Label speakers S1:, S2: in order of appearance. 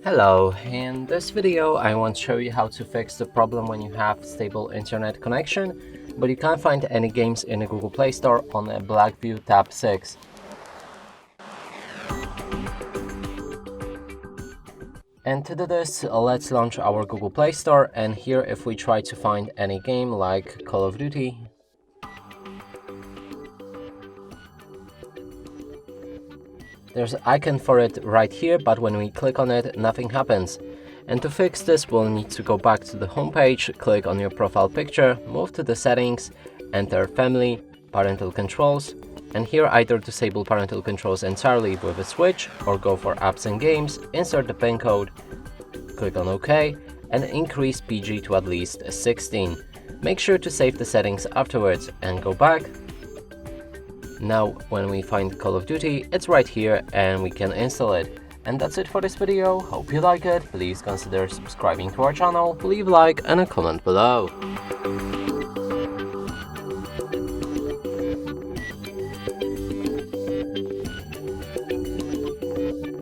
S1: Hello, in this video I want to show you how to fix the problem when you have stable internet connection, but you can't find any games in the Google Play Store on a BLACKVIEW Tab 6. And to do this, let's launch our Google Play Store, and here if we try to find any game like Call of Duty, there's an icon for it right here, but when we click on it, nothing happens. And to fix this, we'll need to go back to the home page, click on your profile picture, move to the settings, enter Family, Parental Controls, and here either disable parental controls entirely with a switch, or go for apps and games, insert the PIN code, click on OK, and increase PG to at least 16. Make sure to save the settings afterwards and go back. Now, when we find Call of Duty, it's right here and we can install it. And that's it for this video. Hope you like it. Please consider subscribing to our channel, leave a like and a comment below.